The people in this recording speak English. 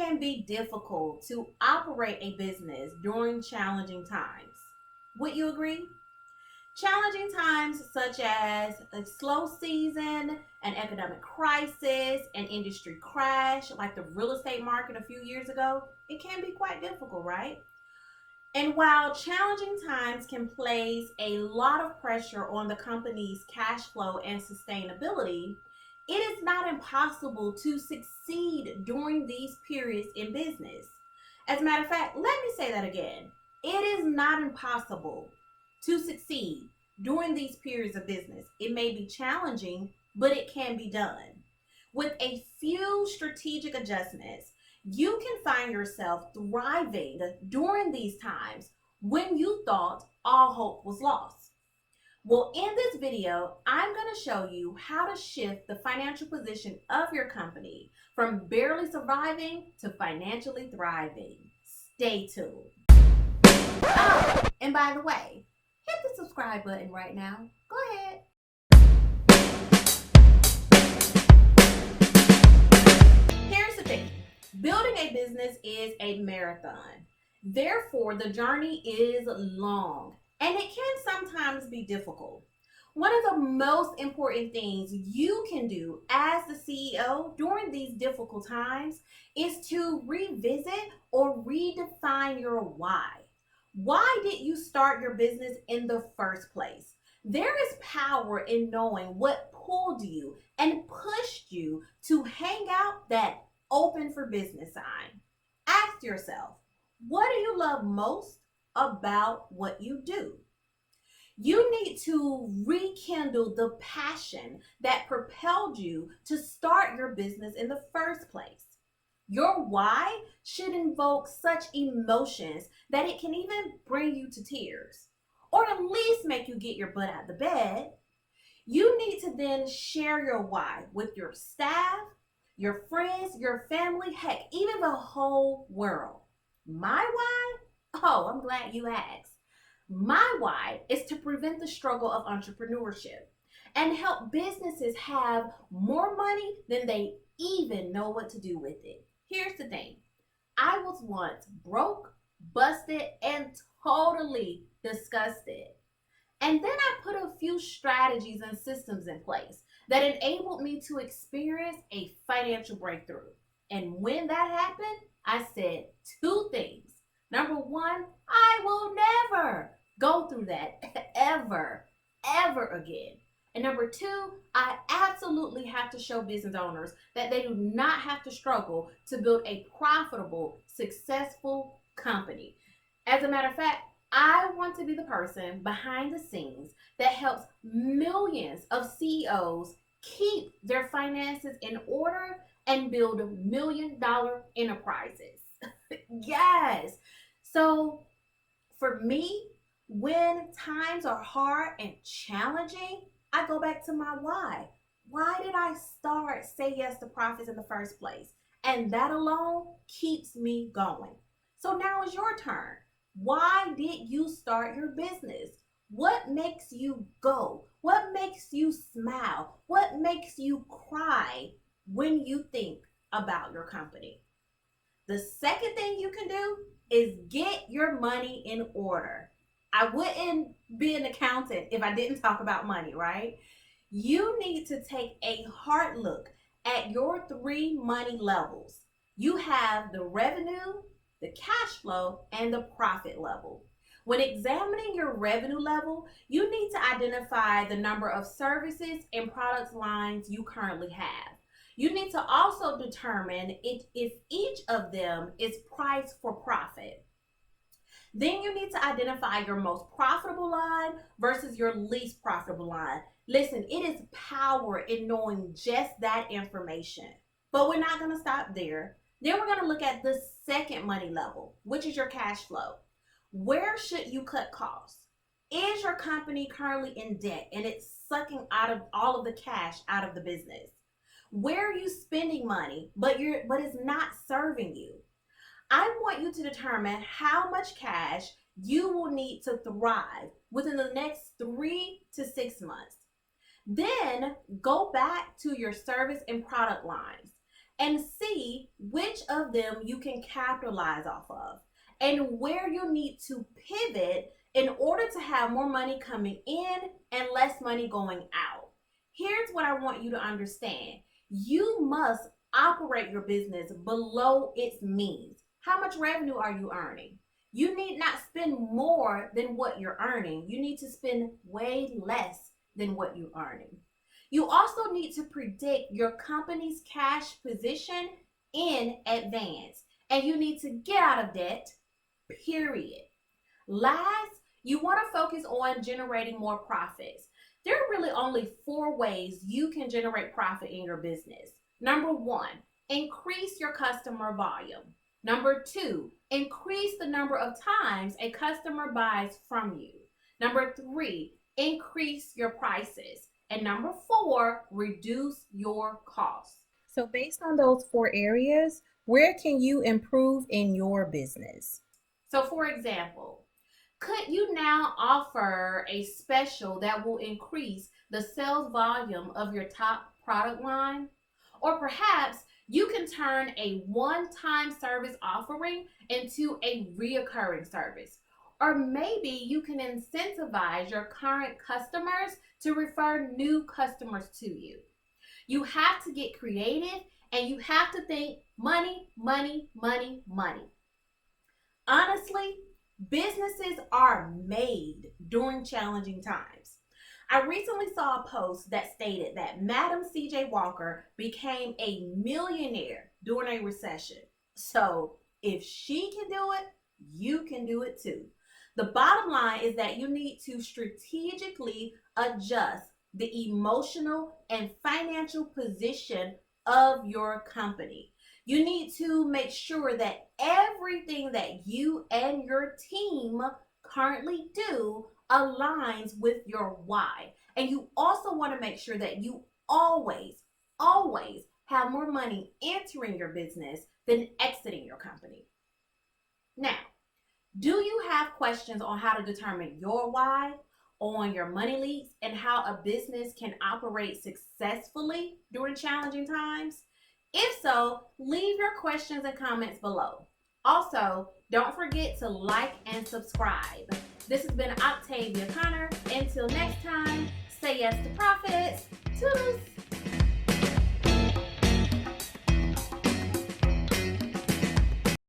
can be difficult to operate a business during challenging times. Would you agree? Challenging times such as a slow season, an economic crisis, an industry crash like the real estate market a few years ago, it can be quite difficult, right? And while challenging times can place a lot of pressure on the company's cash flow and sustainability, it is not impossible to succeed during these periods in business. As a matter of fact, let me say that again. It is not impossible to succeed during these periods of business. It may be challenging, but it can be done. With a few strategic adjustments, you can find yourself thriving during these times when you thought all hope was lost. Well, in this video, I'm going to show you how to shift the financial position of your company from barely surviving to financially thriving. Stay tuned. Oh, and by the way, hit the subscribe button right now. Go ahead. Here's the thing. Building a business is a marathon. Therefore, the journey is long and it can sometimes be difficult. One of the most important things you can do as the CEO during these difficult times is to revisit or redefine your why. Why did you start your business in the first place? There is power in knowing what pulled you and pushed you to hang out that open for business sign. Ask yourself, what do you love most about what you do? You need to rekindle the passion that propelled you to start your business in the first place. Your why should invoke such emotions that it can even bring you to tears, or at least make you get your butt out of the bed. You need to then share your why with your staff, your friends, your family, heck, even the whole world. My why? Oh, I'm glad you asked. My why is to prevent the struggle of entrepreneurship and help businesses have more money than they even know what to do with it. Here's the thing. I was once broke, busted, and totally disgusted. And then I put a few strategies and systems in place that enabled me to experience a financial breakthrough. And when that happened, I said two things. Number one, I will never go through that ever again. And number two, I absolutely have to show business owners that they do not have to struggle to build a profitable, successful company. As a matter of fact, I want to be the person behind the scenes that helps millions of CEOs keep their finances in order and build $1 million enterprises. Yes. So for me, when times are hard and challenging, I go back to my why. Why did I start Say Yes to Profits in the first place? And that alone keeps me going. So now is your turn. Why did you start your business? What makes you go? What makes you smile? What makes you cry when you think about your company? The second thing you can do is get your money in order. I wouldn't be an accountant if I didn't talk about money, right? You need to take a hard look at your three money levels. You have the revenue, the cash flow, and the profit level. When examining your revenue level, you need to identify the number of services and product lines you currently have. You need to also determine if each of them is priced for profit. Then you need to identify your most profitable line versus your least profitable line. Listen, it is power in knowing just that information. But we're not going to stop there. Then we're going to look at the second money level, which is your cash flow. Where should you cut costs? Is your company currently in debt and it's sucking out of all of the cash out of the business? Where are you spending money, but it's not serving you? I want you to determine how much cash you will need to thrive within the next 3 to 6 months. Then go back to your service and product lines and see which of them you can capitalize off of and where you need to pivot in order to have more money coming in and less money going out. Here's what I want you to understand. You must operate your business below its means. How much revenue are you earning? You need not spend more than what you're earning. You need to spend way less than what you're earning. You also need to predict your company's cash position in advance, and you need to get out of debt, period. Last, you want to focus on generating more profits. There are really only 4 ways you can generate profit in your business. Number 1, increase your customer volume. Number 2, increase the number of times a customer buys from you. Number 3, increase your prices. And number 4, reduce your costs. So based on those 4 areas, where can you improve in your business? So for example, could you now offer a special that will increase the sales volume of your top product line? Or perhaps you can turn a one-time service offering into a reoccurring service. Or maybe you can incentivize your current customers to refer new customers to you. You have to get creative and you have to think money, money, money, money. Honestly, businesses are made during challenging times. I recently saw a post that stated that Madam C.J. Walker became a millionaire during a recession. So if she can do it, you can do it too. The bottom line is that you need to strategically adjust the emotional and financial position of your company. You need to make sure that everything that you and your team currently do aligns with your why. And you also want to make sure that you always have more money entering your business than exiting your company. Now, do you have questions on how to determine your why, on your money leaks, and how a business can operate successfully during challenging times? If so, leave your questions and comments below. Also, don't forget to like and subscribe. This has been Octavia Conner. Until next time, say yes to profits. Toodles!